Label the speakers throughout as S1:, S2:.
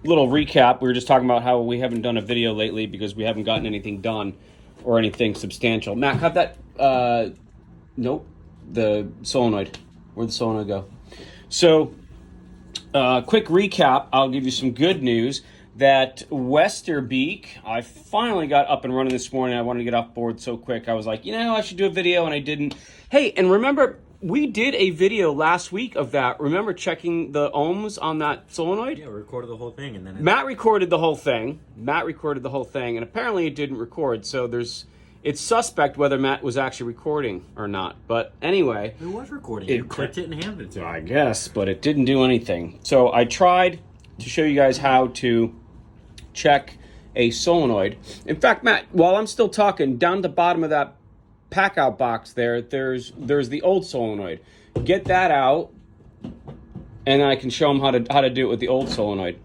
S1: little recap. We were just talking about how we haven't done a video lately because we haven't gotten anything done or anything substantial. Matt, how'd that, nope, the solenoid. Where'd the solenoid go? So, quick recap. I'll give you some good news that Westerbeak, I finally got up and running this morning. I wanted to get off board so quick. I was like, I should do a video, and I didn't. Hey, and remember, we did a video last week of that. Remember checking the ohms on that solenoid?
S2: Yeah, we recorded the whole thing, and then
S1: Matt recorded the whole thing. And apparently it didn't record. So it's suspect whether Matt was actually recording or not. But anyway,
S2: it was recording. You clicked it and handed it to him.
S1: I guess, but it didn't do anything. So I tried to show you guys how to check a solenoid. In fact, Matt, while I'm still talking, down at the bottom of that pack out box there's the old solenoid. Get that out, and I can show them how to do it with the old solenoid.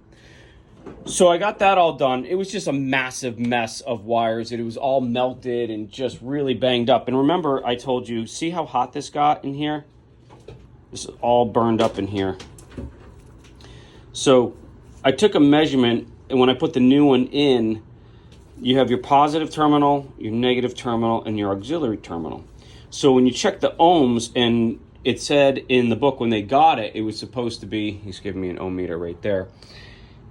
S1: So I got that all done. It was just a massive mess of wires. It was all melted and just really banged up. And remember, I told you, see how hot this got in here? This is all burned up in here. So I took a measurement, and when I put the new one in, you have your positive terminal, your negative terminal, and your auxiliary terminal. So when you check the ohms, and it said in the book when they got it, it was supposed to be, he's giving me an ohm meter right there.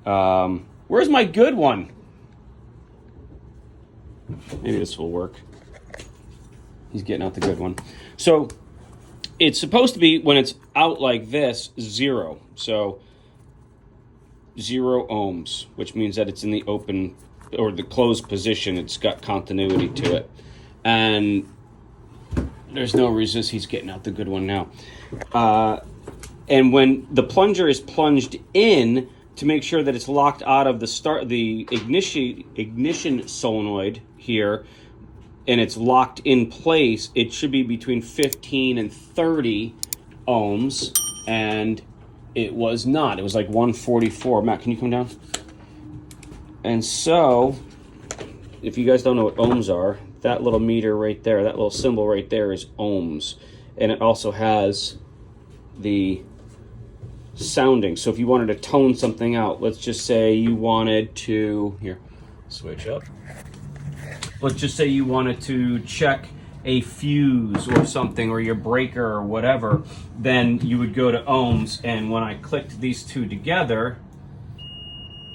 S1: Where's my good one? Maybe this will work. He's getting out the good one. So it's supposed to be, when it's out like this, 0. So 0 ohms, which means that it's in the open or the closed position. It's got continuity to it, and there's no resist. He's getting out the good one now. And when the plunger is plunged in to make sure that it's locked out of the ignition solenoid here, and it's locked in place, it should be between 15 and 30 ohms, and it was not. It was like 144. Matt, can you come down? And so, if you guys don't know what ohms are, that little meter right there, that little symbol right there is ohms. And it also has the sounding. So if you wanted to tone something out, let's just say you wanted to, here, switch up. Let's just say you wanted to check a fuse or something, or your breaker or whatever, then you would go to ohms, and when I clicked these two together,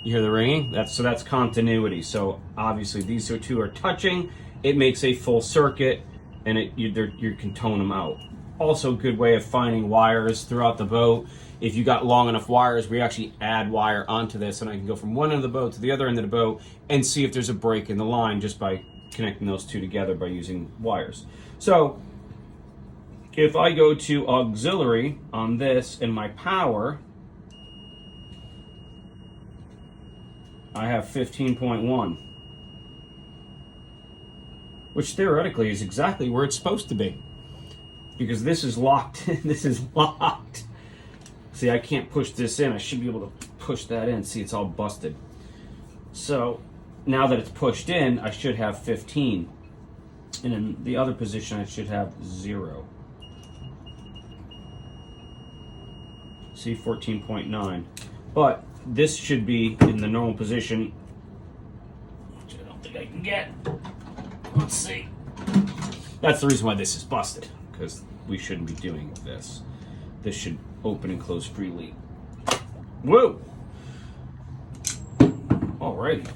S1: you hear the ringing? That's continuity. So obviously these two are touching. It makes a full circuit, and you can tone them out. Also a good way of finding wires throughout the boat. If you got long enough wires, we actually add wire onto this, and I can go from one end of the boat to the other end of the boat and see if there's a break in the line just by connecting those two together by using wires. So if I go to auxiliary on this and my power, I have 15.1, which theoretically is exactly where it's supposed to be, because this is locked. This is locked. See, I can't push this in. I should be able to push that in. See, it's all busted. So now that it's pushed in, I should have 15. And in the other position, I should have 0. See, 14.9. But this should be in the normal position, which I don't think I can get. Let's see. That's the reason why this is busted, because we shouldn't be doing this. This should open and close freely. Whoa! Alrighty.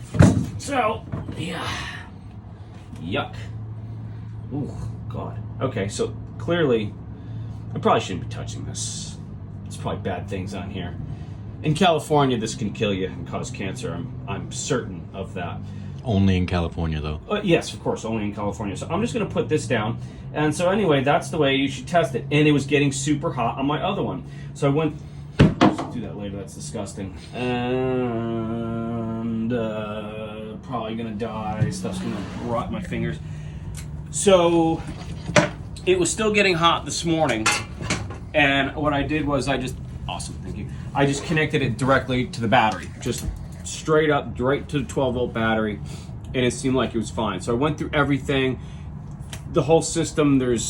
S1: So, yeah. Yuck. Ooh, God. Okay, so clearly, I probably shouldn't be touching this. There's probably bad things on here. In California, this can kill you and cause cancer. I'm certain of that.
S2: Only in California, though.
S1: Yes, of course, only in California. So I'm just going to put this down. And so anyway, that's the way you should test it. And it was getting super hot on my other one. So I went... I'll do that later. That's disgusting. And probably going to die. Stuff's going to rot my fingers. So it was still getting hot this morning. And what I did was awesome, thank you. I just connected it directly to the battery. Just straight up, right to the 12-volt battery, and it seemed like it was fine. So I went through everything, the whole system. There's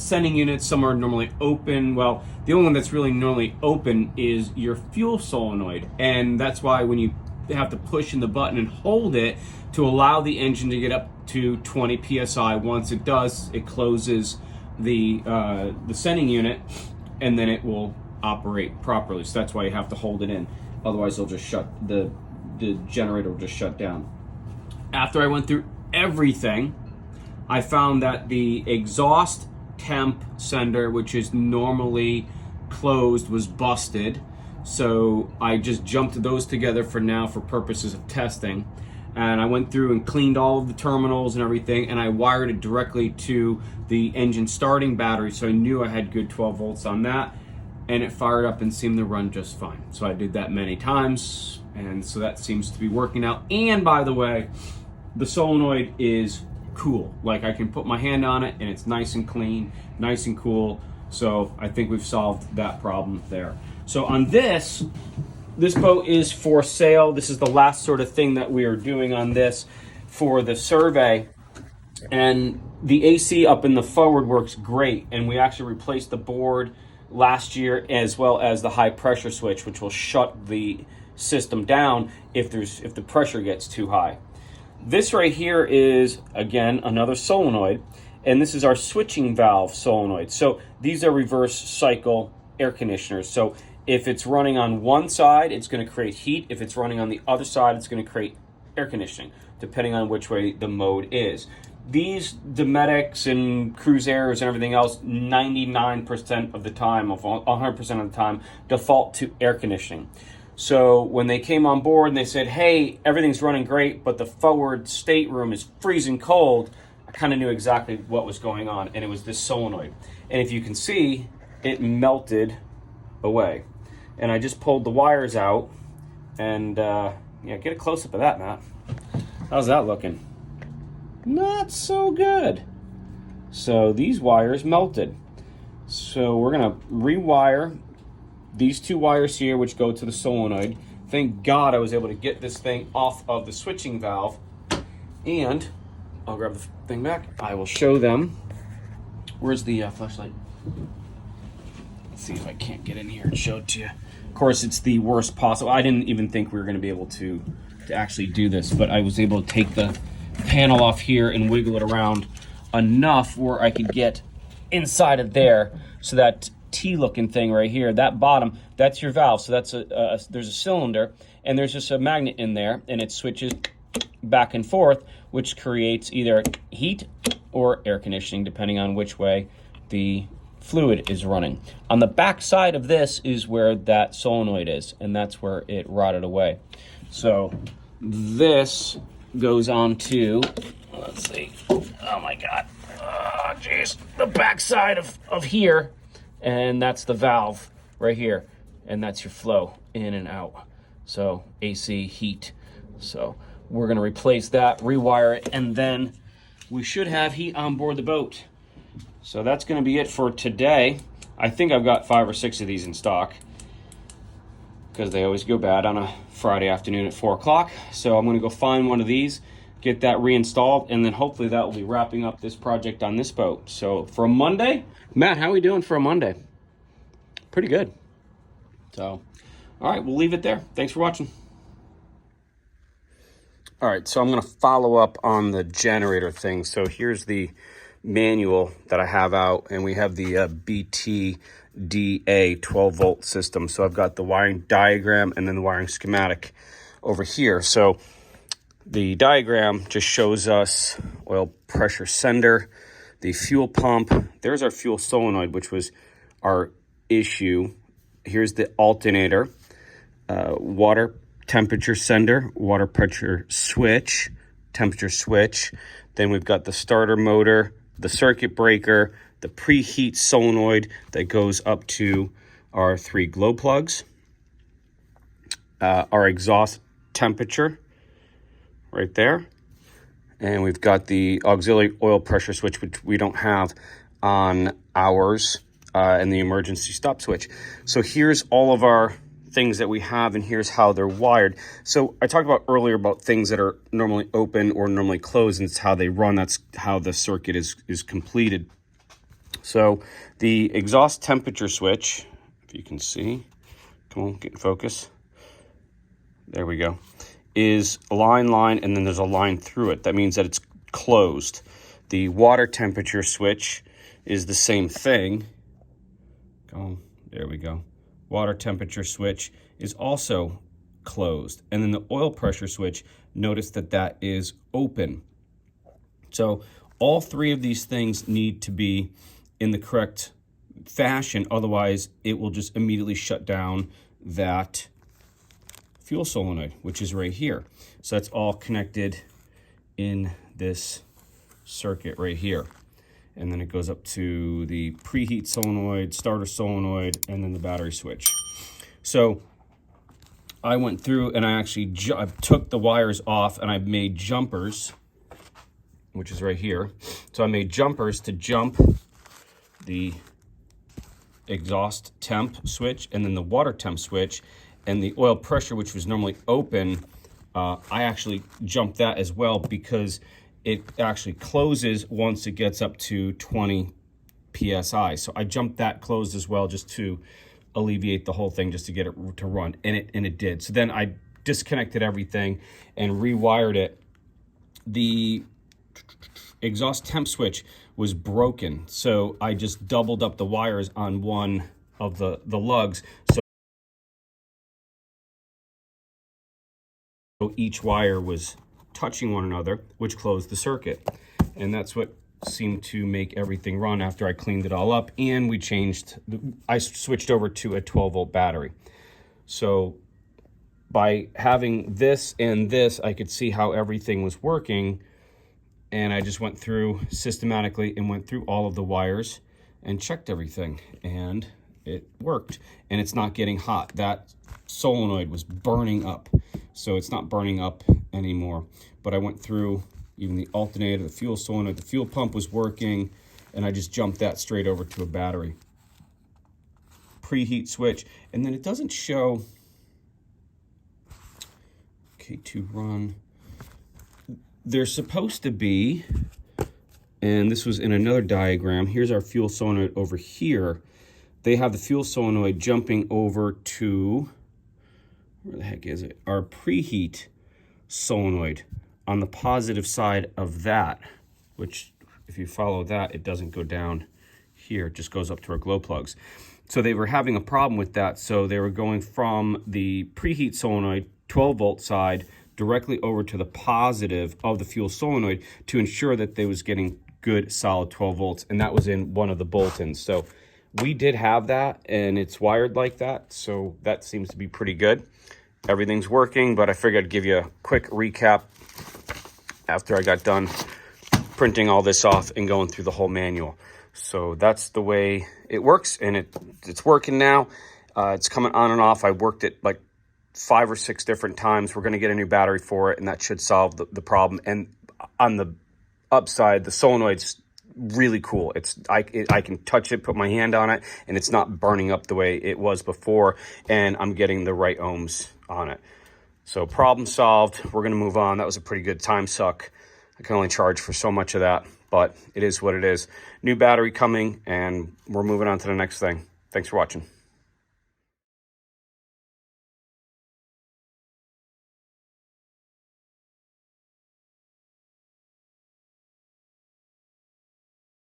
S1: sending units. Some are normally open. Well, the only one that's really normally open is your fuel solenoid, and that's why when you have to push in the button and hold it to allow the engine to get up to 20 psi. Once it does, it closes the sending unit, and then it will operate properly. So that's why you have to hold it in. Otherwise, it'll just shut the generator will just shut down. After I went through everything, I found that the exhaust temp sender, which is normally closed, was busted. So I just jumped those together for now for purposes of testing. And I went through and cleaned all of the terminals and everything, and I wired it directly to the engine starting battery, so I knew I had good 12 volts on that, and it fired up and seemed to run just fine. So I did that many times, and so that seems to be working out. And by the way, the solenoid is cool. Like, I can put my hand on it and it's nice and clean, nice and cool. So I think we've solved that problem there. So on this boat is for sale. This is the last sort of thing that we are doing on this for the survey. And the AC up in the forward works great. And we actually replaced the board last year, as well as the high pressure switch, which will shut the system down if the pressure gets too high. This right here is, again, another solenoid, and this is our switching valve solenoid. So these are reverse cycle air conditioners. So if it's running on one side, it's going to create heat. If it's running on the other side, it's going to create air conditioning, depending on which way the mode is. These Dometics and Cruisairs and everything else, 99% of the time, 100% of the time, default to air conditioning. So when they came on board and they said, hey, everything's running great, but the forward stateroom is freezing cold, I kind of knew exactly what was going on, and it was this solenoid. And if you can see, it melted away. And I just pulled the wires out, and yeah, get a close-up of that, Matt. How's that looking? Not so good. So these wires melted. So we're gonna rewire these two wires here, which go to the solenoid. Thank God I was able to get this thing off of the switching valve. And I'll grab the thing back. I will show them. Where's the flashlight? Let's see if I can't get in here and show it to you. Of course, it's the worst possible. I didn't even think we were going to be able to actually do this, but I was able to take the panel off here and wiggle it around enough where I could get inside of there. So that T-looking thing right here, that bottom, that's your valve. So that's there's a cylinder, and there's just a magnet in there, and it switches back and forth, which creates either heat or air conditioning, depending on which way the fluid is running. On the back side of this is where that solenoid is, and that's where it rotted away. So this goes on to, let's see, oh my God, oh jeez, the back side of here, and that's the valve right here, and that's your flow in and out. So AC, heat. So we're gonna replace that, rewire it, and then we should have heat on board the boat. So that's gonna be it for today. I think I've got 5 or 6 of these in stock because they always go bad on a Friday afternoon at 4 o'clock. So I'm gonna go find one of these, get that reinstalled, and then hopefully that will be wrapping up this project on this boat. So for a Monday, Matt, how are we doing for a Monday? Pretty good. So, all right, we'll leave it there. Thanks for watching. All right, so I'm gonna follow up on the generator thing. So here's the manual that I have out, and we have the BTDA 12 volt system. So I've got the wiring diagram and then the wiring schematic over here. So the diagram just shows us oil pressure sender, the fuel pump. There's our fuel solenoid, which was our issue. Here's the alternator, water temperature sender, water pressure switch, temperature switch. Then we've got the starter motor, the circuit breaker, the preheat solenoid that goes up to our 3 glow plugs, our exhaust temperature right there, and we've got the auxiliary oil pressure switch, which we don't have on ours, and the emergency stop switch. So here's all of our things that we have, and here's how they're wired. So I talked about earlier about things that are normally open or normally closed, and it's how they run. That's how the circuit is completed. So the exhaust temperature switch, if you can see, come on, get in focus. There we go. Is a line, and then there's a line through it. That means that it's closed. The water temperature switch is the same thing. Oh, there we go. Water temperature switch is also closed. And then the oil pressure switch, notice that that is open. So all three of these things need to be in the correct fashion, otherwise it will just immediately shut down that fuel solenoid, which is right here. So that's all connected in this circuit right here. And then it goes up to the preheat solenoid, starter solenoid, and then the battery switch. So I went through and I actually I took the wires off and I made jumpers, which is right here. So I made jumpers to jump the exhaust temp switch and then the water temp switch, and the oil pressure, which was normally open, I actually jumped that as well because it actually closes once it gets up to 20 PSI. So I jumped that closed as well just to alleviate the whole thing, just to get it to run, and it did. So then I disconnected everything and rewired it. The exhaust temp switch was broken, so I just doubled up the wires on one of the lugs. So each wire was touching one another, which closed the circuit. And that's what seemed to make everything run after I cleaned it all up. And we I switched over to a 12-volt battery. So by having this and this, I could see how everything was working. And I just went through systematically and went through all of the wires and checked everything. And it worked. And it's not getting hot. That solenoid was burning up. So it's not burning up anymore. But I went through even the alternator, the fuel solenoid, the fuel pump was working, and I just jumped that straight over to a battery. Preheat switch, and then it doesn't show, okay, to run. There's supposed to be, and this was in another diagram, here's our fuel solenoid over here. They have the fuel solenoid jumping over to, where the heck is it? Our preheat solenoid on the positive side of that, which if you follow that, it doesn't go down here, it just goes up to our glow plugs. So they were having a problem with that, so they were going from the preheat solenoid 12-volt side directly over to the positive of the fuel solenoid to ensure that they was getting good solid 12 volts, and that was in one of the bolt-ins. So we did have that, and it's wired like that, so that seems to be pretty good. Everything's working, but I figured I'd give you a quick recap after I got done printing all this off and going through the whole manual. So that's the way it works, and it's working now. It's coming on and off. I worked it like 5 or 6 different times. We're going to get a new battery for it, and that should solve the problem. And on the upside, the solenoid's really cool. I can touch it, put my hand on it, and it's not burning up the way it was before, and I'm getting the right ohms on it. So problem solved. We're going to move on. That was a pretty good time suck. I can only charge for so much of that, but it is what it is. New battery coming, and we're moving on to the next thing. Thanks for watching.